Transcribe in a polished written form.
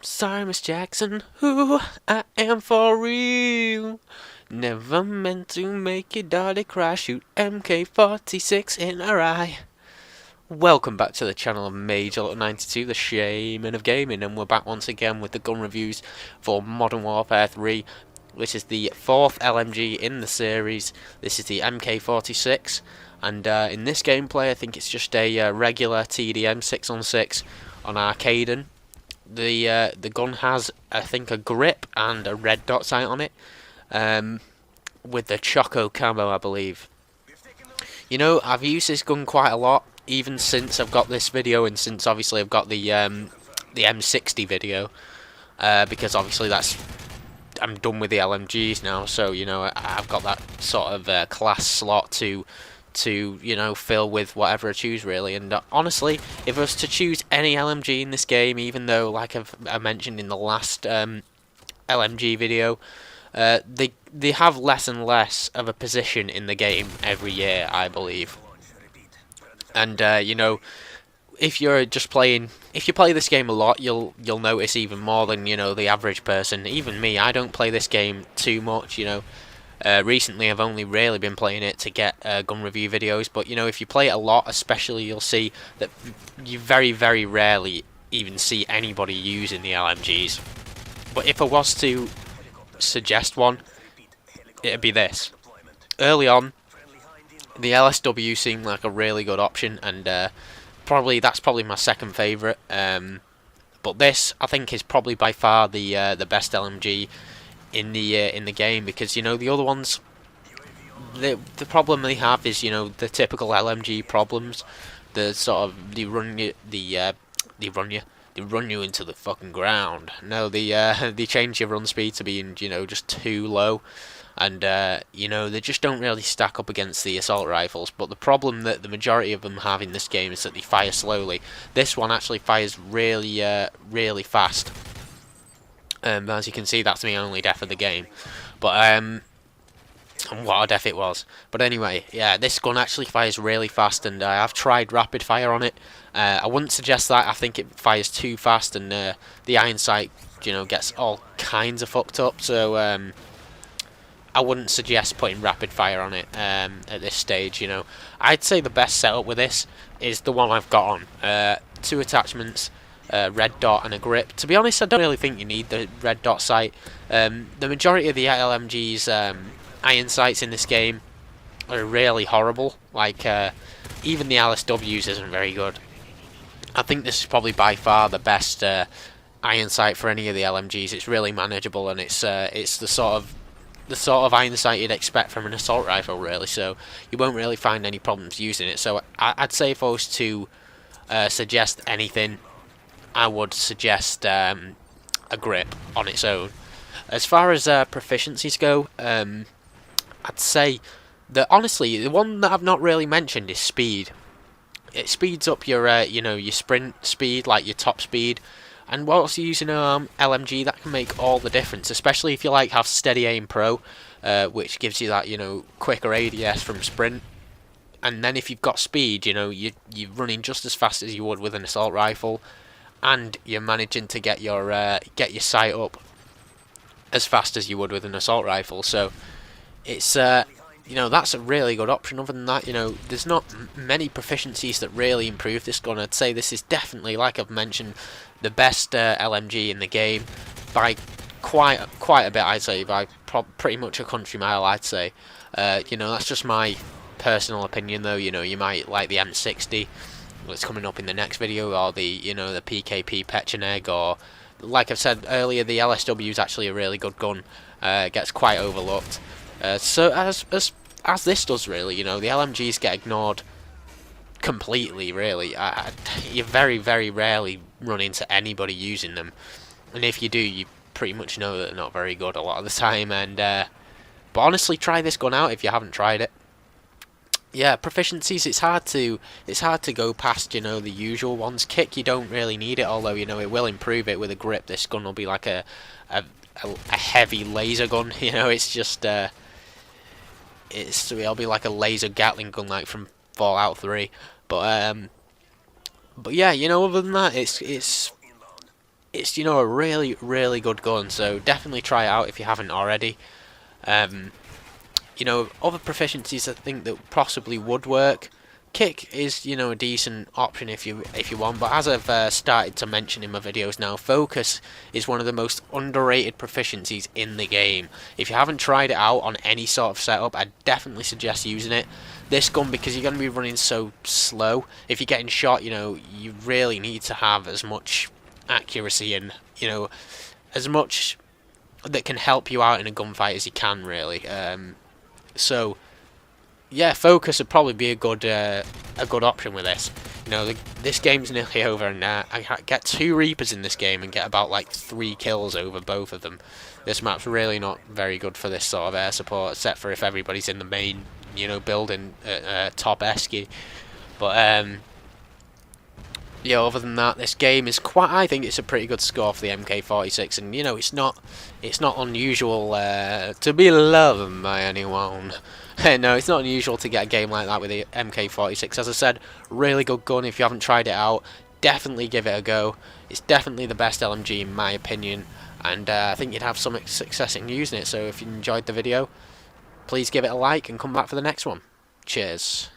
Sorry, Miss Jackson, who I am for real. Never meant to make your daughter cry. Shoot MK46 in her eye. Welcome back to the channel of Major92, the shaman of gaming, and we're back once again with the gun reviews for Modern Warfare 3. This is the fourth LMG in the series. This is the MK46, and in this gameplay I think it's just a regular TDM 6-on-6 on Arcaden. The gun has, I think, a grip and a red dot sight on it, with the Choco camo, I believe. You know, I've used this gun quite a lot, even since I've got this video, and since obviously I've got the M60 video, because obviously I'm done with the LMGs now. So you know, I've got that sort of class slot to you know, fill with whatever I choose really. And honestly, if I was to choose any LMG in this game, even though like I mentioned in the last LMG video, they have less and less of a position in the game every year, I believe. And you know, if you play this game a lot, you'll notice even more than, you know, the average person. Even me, I don't play this game too much, you know. Recently I've only really been playing it to get gun review videos, but you know, if you play it a lot especially, you'll see that you very, very rarely even see anybody using the LMGs. But if I was to suggest one, it'd be this. Early on, the LSW seemed like a really good option, and that's probably my second favourite. But this, I think, is probably by far the best LMG in the game, because you know, the other ones, the problem they have is, you know, the typical LMG problems. The sort of they run you into the fucking ground. No, they change your run speed to being, you know, just too low, and you know, they just don't really stack up against the assault rifles. But the problem that the majority of them have in this game is that they fire slowly. This one actually fires really really fast. As you can see, that's my only death of the game. But and what a death it was. But anyway, yeah, this gun actually fires really fast, and I've tried rapid fire on it. I wouldn't suggest that. I think it fires too fast, and the iron sight, you know, gets all kinds of fucked up. So I wouldn't suggest putting rapid fire on it at this stage. You know, I'd say the best setup with this is the one I've got on. 2 attachments, red dot and a grip. To be honest, I don't really think you need the red dot sight. The majority of the LMG's iron sights in this game are really horrible. Like even the LSW's isn't very good. I think this is probably by far the best iron sight for any of the LMGs. It's really manageable, and it's the sort of iron sight you'd expect from an assault rifle, really. So you won't really find any problems using it. So I'd say if I was to suggest anything, I would suggest a grip on its own. As far as proficiencies go, I'd say that honestly the one that I've not really mentioned is speed. It speeds up your you know, your sprint speed, like your top speed, and whilst you're using an LMG, that can make all the difference, especially if you like have steady aim pro, which gives you that, you know, quicker ADS from sprint. And then if you've got speed, you know, you're running just as fast as you would with an assault rifle, and you're managing to get your sight up as fast as you would with an assault rifle. So it's you know, that's a really good option. Other than that, you know, there's not many proficiencies that really improve this gun. I'd say this is definitely, like I've mentioned, the best LMG in the game by quite a bit. I'd say by pretty much a country mile, I'd say. You know, that's just my personal opinion, though. You know, you might like the M60 that's coming up in the next video, or the, you know, the PKP Pecheneg, or like I've said earlier, the LSW is actually a really good gun. It gets quite overlooked. So as this does, really, you know, the LMGs get ignored completely, really. You very, very rarely run into anybody using them, and if you do, you pretty much know that they're not very good a lot of the time. And but honestly, try this gun out if you haven't tried it. Yeah, proficiencies, it's hard to go past, you know, the usual ones. Kick, you don't really need it, although, you know, it will improve it with a grip. This gun will be like a heavy laser gun, you know. It's just it'll be like a laser Gatling gun like from Fallout 3. But but yeah, you know, other than that, it's you know, a really good gun. So definitely try it out if you haven't already. Um, you know, other proficiencies I think that possibly would work. Kick is, you know, a decent option if you want, but as I've started to mention in my videos now, focus is one of the most underrated proficiencies in the game. If you haven't tried it out on any sort of setup, I definitely suggest using it. This gun, because you're going to be running so slow, if you're getting shot, you know, you really need to have as much accuracy and, you know, as much that can help you out in a gunfight as you can, really. So yeah, focus would probably be a good option with this. You know, this game's nearly over, and I get 2 Reapers in this game and get about like 3 kills over both of them. This map's really not very good for this sort of air support, except for if everybody's in the main, you know, building top esky. But yeah, other than that, this game is quite. I think it's a pretty good score for the MK46, and you know, it's not unusual to be loved by anyone. No, it's not unusual to get a game like that with the MK46. As I said, really good gun. If you haven't tried it out, definitely give it a go. It's definitely the best LMG in my opinion, and I think you'd have some success in using it. So if you enjoyed the video, please give it a like and come back for the next one. Cheers.